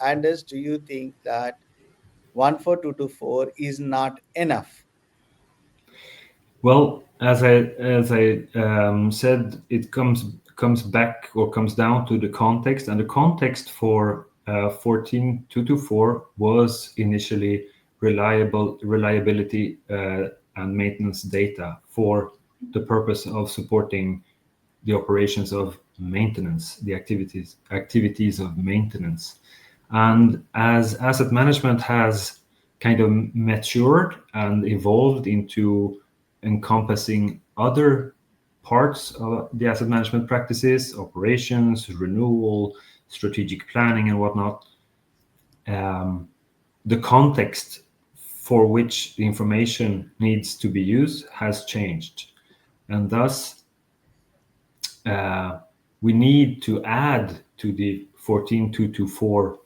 standards do you think that 14224 is not enough? Well, as I said, it comes back or comes down to the context, and the context for 14224 was initially reliability and maintenance data for the purpose of supporting the operations of maintenance, the activities of maintenance. And as asset management has kind of matured and evolved into encompassing other parts of the asset management practices, operations, renewal, strategic planning, and whatnot, the context for which the information needs to be used has changed. And thus, we need to add to the 14224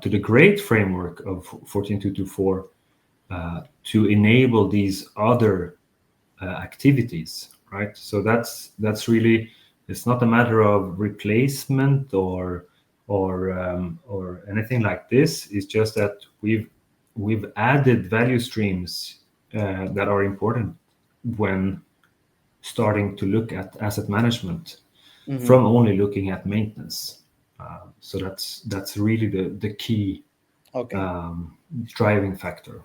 to the great framework of 14224 to enable these other activities, right? So that's really, it's not a matter of replacement or anything like this. It's just that we've added value streams that are important when starting to look at asset management Mhm. from only looking at maintenance. So that's really the key Okay. driving factor.